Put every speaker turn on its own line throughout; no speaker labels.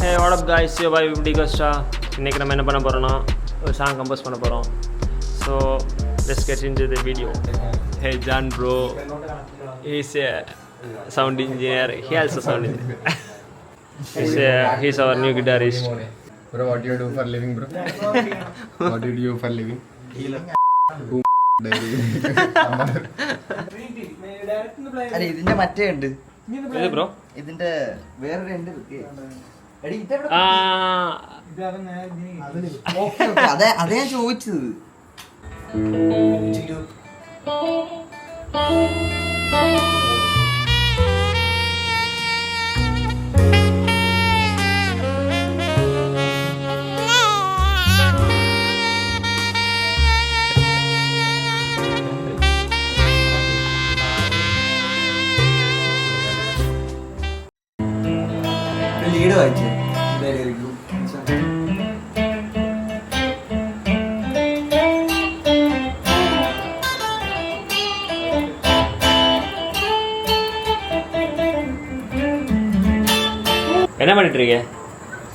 Hey, what up guys? Your boy Vipdi Costa. இன்னைக்கு நம்ம என்ன பண்ண போறோம்னா ஒரு சாங் கம்போஸ் பண்ண போறோம். So let's get into the video. Hey John bro, he's a sound engineer. He also sound engineer. He's our new guitarist.
Bro, what do you do for living, bro? What do you do for living?
അല്ല ഇതിന്റെ മറ്റേ ഉണ്ട്
ഇത് bro
ഇതിന്റെ വേറൊരു ഉണ്ട് അതേ ഞാൻ ചോദിച്ചത്. ലീഡ് വായിച്ചു
என்ன பண்ணிட்டு இருக்கீங்க?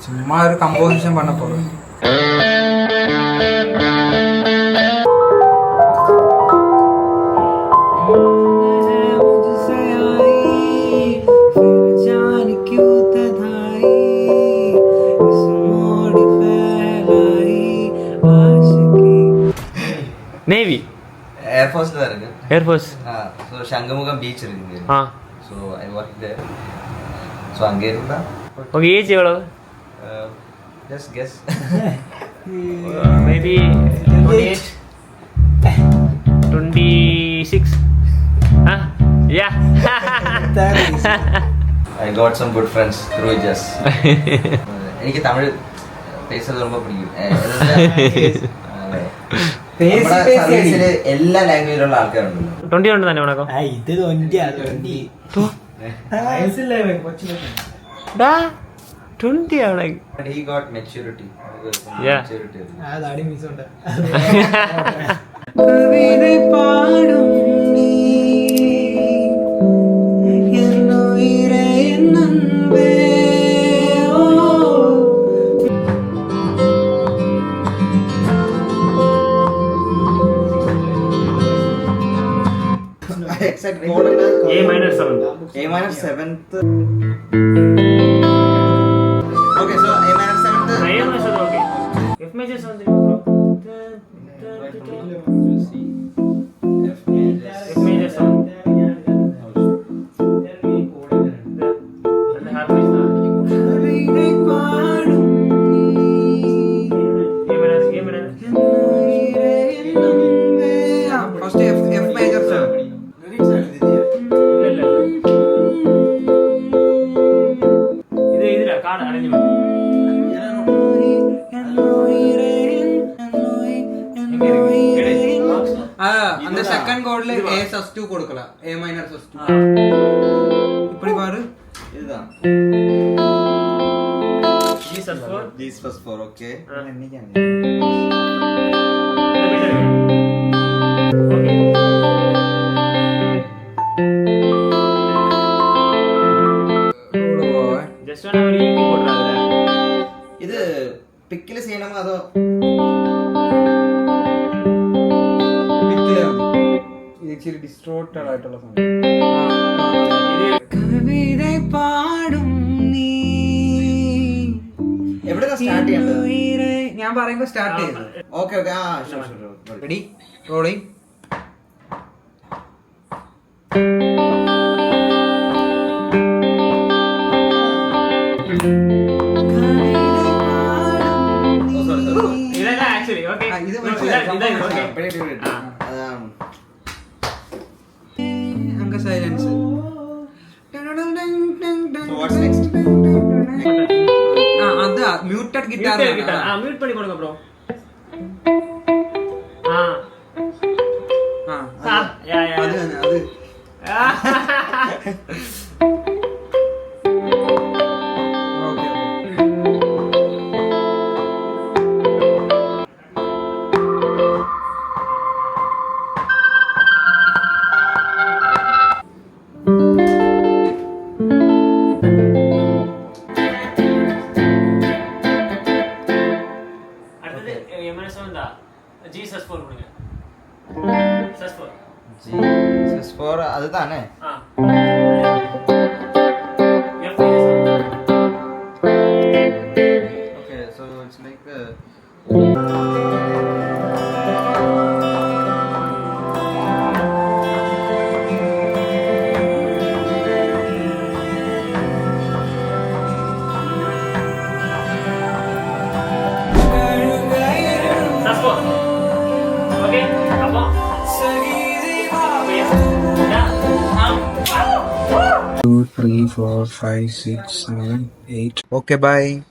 சும்மா ஒரு கம்போசிஷன் பண்ண போறோம்.
நேவி
ஏர்ஃபோர்ஸ்ல தான் இருக்கு.
ஏர்ஃபோர்ஸ்.
ஸோ சங்கமுகம் பீச் இருக்கு. So I work there. So அங்கே இருந்தா.
உங்க ஏஜ் எவ்வளவு?
Just guess.
Maybe 28 26. Yeah.
I got some good friends through Jess. എനിക്ക് തമിഴ് പേசுறது ரொம்ப பிடிக்கும். സർവീസില് എല്ലാ ലാംഗ്വേജിലുള്ള ആൾക്കാരുണ്ടല്ലോ.
21 തന്നെ ഉണക്കോ?
ഇത് 20
ആണ്.
But he got maturity.
Yeah.
അതാടി മിസ് ഉണ്ട്.
കവിதை പാടും നീ എന്നുയിരേ നൻപേ exact
A minor 7th.
A minor 7th. Okay, so A minor 7th.
A minor 7th, okay. F major 7th, bro. F major 7th. And half is
കവിதை പാടും നീ
A minor.
എന്നുയിരേ നൻപേ.
First F major 7.
ഇല്ല. ഇതില chord arrangement.
அந்த second கோட்ல A sus2 கொடுக்கலாம். A minor sus2. இப்படி பாரு.
இதுதான்.
G4.
These first 4, okay.
Just one hour EP போடுறாங்க.
ഇത് പിക്കില് ചെയ്യണമോ അതോ
ഇത് ഇച്ചിരി ഡിസ്ട്രോട്ടഡ് ആയിട്ടുള്ള സാധനം.
കവിதை പാടും നീ എവിടെ സ്റ്റാർട്ട് ചെയ്യേണ്ടത്?
ഞാൻ പറയുമ്പോ സ്റ്റാർട്ട് ചെയ്തു.
Okay okay. Sure.
Ready rolling.
ഇതല്ല ആക്ച്വലി ഓക്കേ.
ഇത്
ഓക്കേ.
അങ്ങ് സൈലൻസ്. അത് മ്യൂട്ടഡ് ഗിറ്റാർ.
மியூட் பண்ணி கொடுங்க ப்ரோ. யா.
അത്
அதுதானே okay so it's like
Two, 3, 4, 5, 6, 7, 8. Okay, bye.